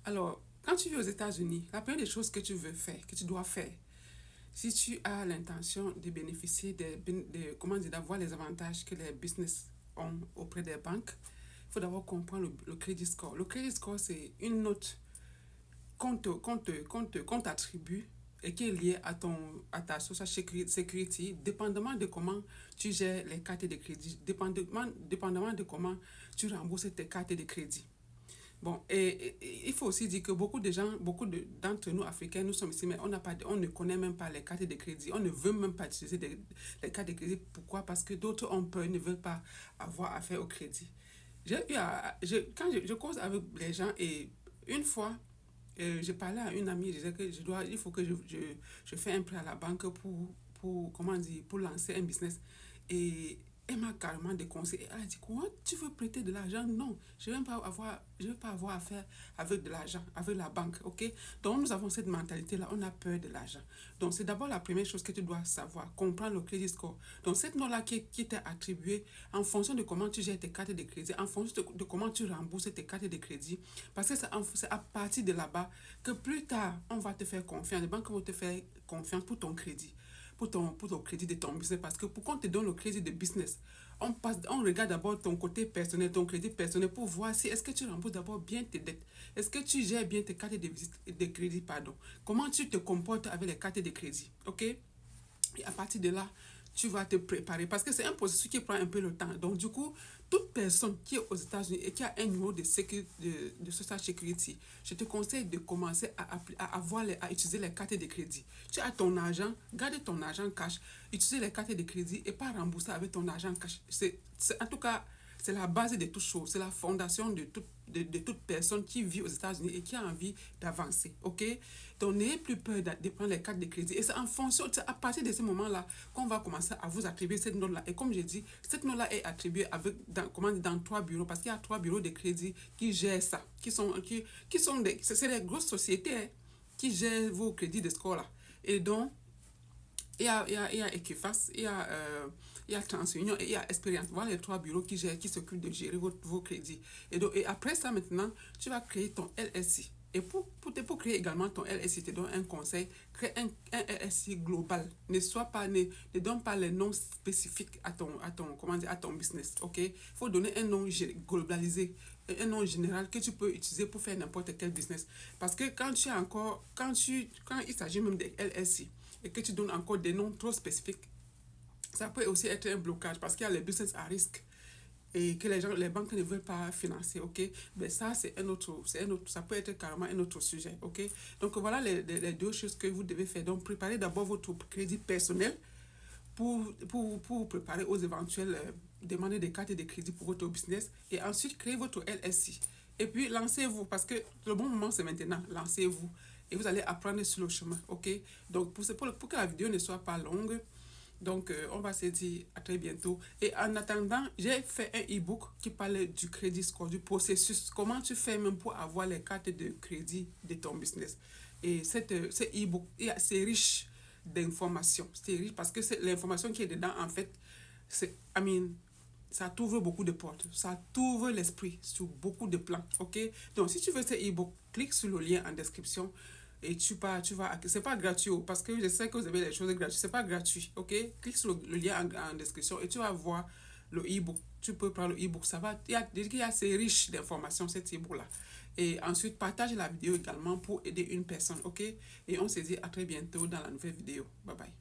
Alors, quand tu vis aux États-Unis, la première des choses que tu veux faire, que tu dois faire, si tu as l'intention de bénéficier comment dire, d'avoir les avantages que les business ont auprès des banques, il faut d'abord comprendre le credit score. Le credit score, c'est une note qu'on t'attribue et qui est liée à ta social security, dépendamment de comment tu gères les cartes de crédit, dépendamment de comment tu rembourses tes cartes de crédit. Bon, il faut aussi dire que beaucoup de gens, d'entre nous Africains, nous sommes ici, mais on ne connaît même pas les cartes de crédit. On ne veut même pas utiliser les cartes de crédit. Pourquoi? Parce que d'autres ont peur, ne veulent pas avoir affaire au crédit. Quand je cause avec les gens et une fois, je parlais à une amie, je disais que il faut que je fais un prêt à la banque comment dire, pour lancer un business. Et elle m'a carrément déconseillé. Elle a dit, comment tu veux prêter de l'argent? Non, je ne veux pas avoir affaire avec de l'argent, avec la banque, ok? Donc, nous avons cette mentalité-là, on a peur de l'argent. Donc, c'est d'abord la première chose que tu dois savoir, comprendre le crédit score. Donc, cette note-là qui t'est attribuée en fonction de comment tu gères tes cartes de crédit, en fonction de comment tu rembourses tes cartes de crédit, parce que c'est à partir de là-bas que plus tard, on va te faire confiance, les banques vont te faire confiance pour ton crédit. Pour ton crédit de ton business. Parce que pour qu'on te donne le crédit de business, on regarde d'abord ton côté personnel, ton crédit personnel pour voir si est-ce que tu rembourses d'abord bien tes dettes. Est-ce que tu gères bien tes cartes de crédit, pardon. Comment tu te comportes avec les cartes de crédit, ok? Et à partir de là, tu vas te préparer parce que c'est un processus qui prend un peu le temps. Donc, du coup, toute personne qui est aux États-Unis et qui a un niveau de social security, je te conseille de commencer à utiliser les cartes de crédit. Tu as ton argent, garde ton argent cash, utilise les cartes de crédit et pas rembourser avec ton argent cash. En tout cas, c'est la base de toute chose, c'est la fondation de toute personne qui vit aux États-Unis et qui a envie d'avancer, ok? Donc, n'ayez plus peur de prendre les cartes de crédit. Et c'est en fonction, c'est à partir de ce moment-là qu'on va commencer à vous attribuer cette note-là. Et comme je dis, cette note-là est attribuée dans 3 bureaux, parce qu'il y a 3 bureaux de crédit qui gèrent ça, c'est des grosses sociétés hein, qui gèrent vos crédits de score là. Et donc, il y a Equifax, il y a TransUnion et il y a Experience. Voilà les 3 bureaux qui s'occupent de gérer vos crédits. Et après ça, maintenant, tu vas créer ton LSI. Et pour créer également ton LSI, je te donne un conseil, crée un LSI global. Ne donne pas les noms spécifiques à ton business, ok? Il faut donner un nom globalisé, un nom général que tu peux utiliser pour faire n'importe quel business. Parce que quand il s'agit même des LSI, et que tu donnes encore des noms trop spécifiques, ça peut aussi être un blocage parce qu'il y a les business à risque et que les banques ne veulent pas financer, ok? Mais ça, ça peut être carrément un autre sujet, ok? Donc voilà les 2 choses que vous devez faire. Donc préparez d'abord votre crédit personnel pour préparer aux éventuelles demandes de cartes de crédit pour votre business et ensuite créez votre LSI. Et puis lancez-vous parce que le bon moment c'est maintenant, lancez-vous et vous allez apprendre sur le chemin, ok? Donc pour que la vidéo ne soit pas longue, donc on va se dire à très bientôt. Et en attendant, j'ai fait un e-book qui parle du crédit score, du processus, comment tu fais même pour avoir les cartes de crédit de ton business. Et ce e-book, c'est riche d'informations, c'est riche parce que l'information qui est dedans, en fait, ça t'ouvre beaucoup de portes, ça t'ouvre l'esprit sur beaucoup de plans, ok? Donc, si tu veux ce e-book, clique sur le lien en description et c'est pas gratuit, parce que je sais que vous avez des choses gratuites, c'est pas gratuit, ok? Clique sur le lien en description et tu vas voir le e-book. Tu peux prendre le e-book, il y a assez riche d'informations, cet e-book-là. Et ensuite, partage la vidéo également pour aider une personne, ok? Et on se dit à très bientôt dans la nouvelle vidéo. Bye bye.